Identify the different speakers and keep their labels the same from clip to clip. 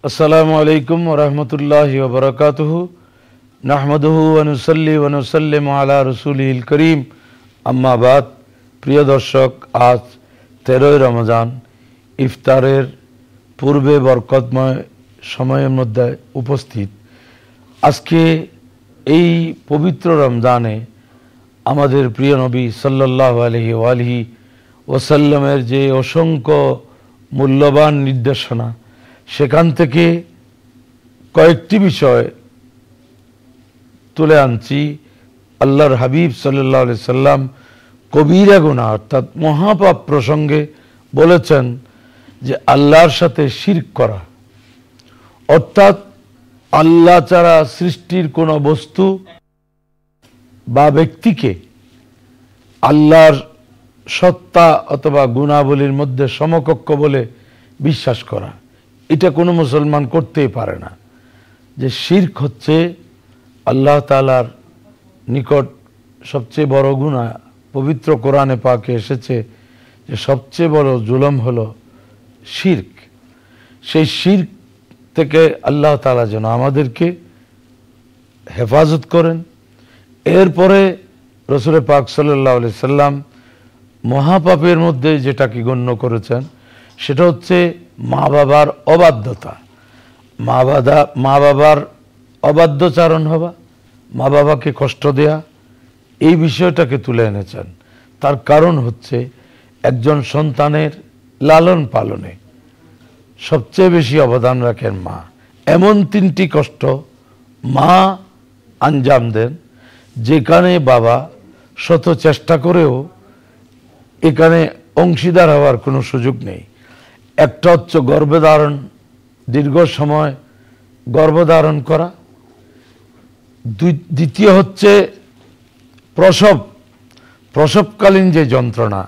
Speaker 1: আসসালামু আলাইকুম ওয়া রাহমাতুল্লাহি ওয়া বারাকাতুহু নাহমাদুহু ওয়া নুসাল্লি ওয়া নুসাল্লিমু আলা রাসূলিল কারীম আম্মা বাদ। প্রিয় দর্শক, আজ 13ই রমজান, ইফতারের পূর্বে বরকতময় সময়ের মধ্যে উপস্থিত। আজকে এই পবিত্র রমজানে আমাদের প্রিয় নবী সাল্লাল্লাহু আলাইহি ওয়া আলিহি ওয়াসাল্লামের যে অসংখ্য মূল্যবান নির্দেশনা, সেখান থেকে কয়েকটি বিষয় তুলে আনছি। আল্লাহর হাবিব সাল্লাল্লাহু আলাইহি সাল্লাম কবিরা গুনাহ অর্থাৎ মহাপাপ প্রসঙ্গে বলেছেন যে আল্লাহর সাথে শিরক করা, অর্থাৎ আল্লাহ ছাড়া সৃষ্টির কোনো বস্তু বা ব্যক্তিকে আল্লাহর সত্তা অথবা গুণাবলীর মধ্যে সমকক্ষ বলে বিশ্বাস করা। এটা কোনো মুসলমান করতেই পারে না। যে শিরক হচ্ছে আল্লাহ তাআলার নিকট সবচেয়ে বড় গুনাহ। পবিত্র কোরআনে পাকে এসেছে যে সবচেয়ে বড় জুলুম হলো শিরক। সেই শিরক থেকে আল্লাহ তাআলা যেন আমাদেরকে হেফাজত করেন। এরপরে রাসূল পাক সাল্লাল্লাহু আলাইহি সাল্লাম মহাপাপের মধ্যে যেটাকে গণ্য করেছেন সেটা হচ্ছে মা বাবার অবাধ্যতা। মা বাবার অবাধ্যচারণ হওয়া, মা বাবাকে কষ্ট দেয়া, এই বিষয়টাকে তুলে এনেছেন। তার কারণ হচ্ছে একজন সন্তানের লালন পালনে সবচেয়ে বেশি অবদান রাখেন মা। এমন 3টি কষ্ট মা আঞ্জাম দেন যেখানে বাবা শত চেষ্টা করেও এখানে অংশীদার হওয়ার কোনো সুযোগ নেই। একটা হচ্ছে গর্ভধারণ, দীর্ঘ সময় গর্ভধারণ করা। দ্বিতীয় হচ্ছে প্রসবকালীন যে যন্ত্রণা,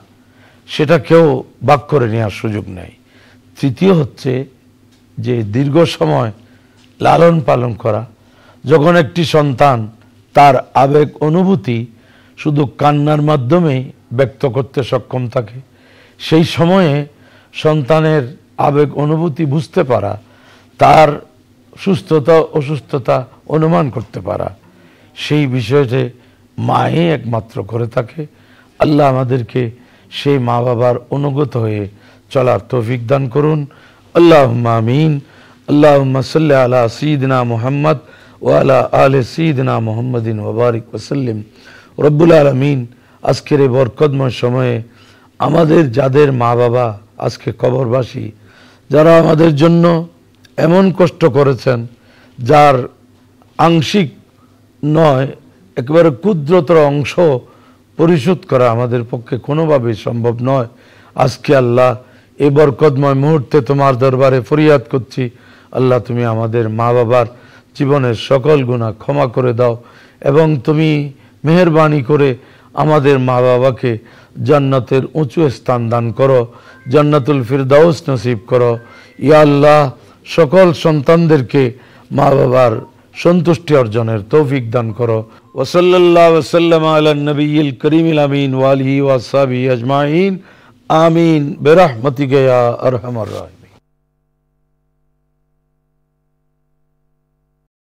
Speaker 1: সেটা কেউ ভাগ করে নেওয়ার সুযোগ নেই। তৃতীয় হচ্ছে যে দীর্ঘ সময় লালন পালন করা। যখন একটি সন্তান তার আবেগ অনুভূতি শুধু কান্নার মাধ্যমেই ব্যক্ত করতে সক্ষম থাকে, সেই সময়ে সন্তানের আবেগ অনুভূতি বুঝতে পারা, তার সুস্থতা অসুস্থতা অনুমান করতে পারা, সেই বিষয়টি মাই একমাত্র করে থাকে। আল্লাহ আমাদেরকে সেই মা বাবার অনুগত হয়ে চলার তৌফিক দান করুন। আল্লাহুম্মা আমিন। আল্লাহুম্মা সাল্লি আলা সাইয়্যিদিনা মুহাম্মদ ওয়া আলা আলি সাইয়্যিদিনা মুহাম্মাদিন ওয়া বারিক ওয়া সাল্লিম। রব্বুল আলামিন, আজকের এই বরকতময় সময়ে আমাদের যাদের মা বাবা আজকে কবরবাসী, যারা আমাদের জন্য এমন কষ্ট করেছেন যার আংশিক নয়, একেবারে ক্ষুদ্রতর অংশ পরিশোধ করা আমাদের পক্ষে কোনোভাবেই সম্ভব নয়। আজকে আল্লাহ এই বরকতময় মুহূর্তে তোমার দরবারে ফরিয়াদ করছি, আল্লাহ তুমি আমাদের মা বাবার জীবনের সকল গুনাহ ক্ষমা করে দাও এবং তুমি মেহেরবানি করে আমাদের মা বাবাকে জান্নাতের উঁচু স্থান দান করো, জান্নাতুল ফিরদাউস নসিব করো। ইয়া আল্লাহ, সকল সন্তানদেরকে মা বাবার সন্তুষ্টি অর্জনের তৌফিক দান করো। ওয়া সাল্লাল্লাহু ওয়া সাল্লামা আলা নবিয়িল কারীমিল আমিন ওয়া আলিহি ওয়া আসহাবিহি আজমাইন। আমিন বিরহমাতিকা ইয়া আরহামার রাহিমিন।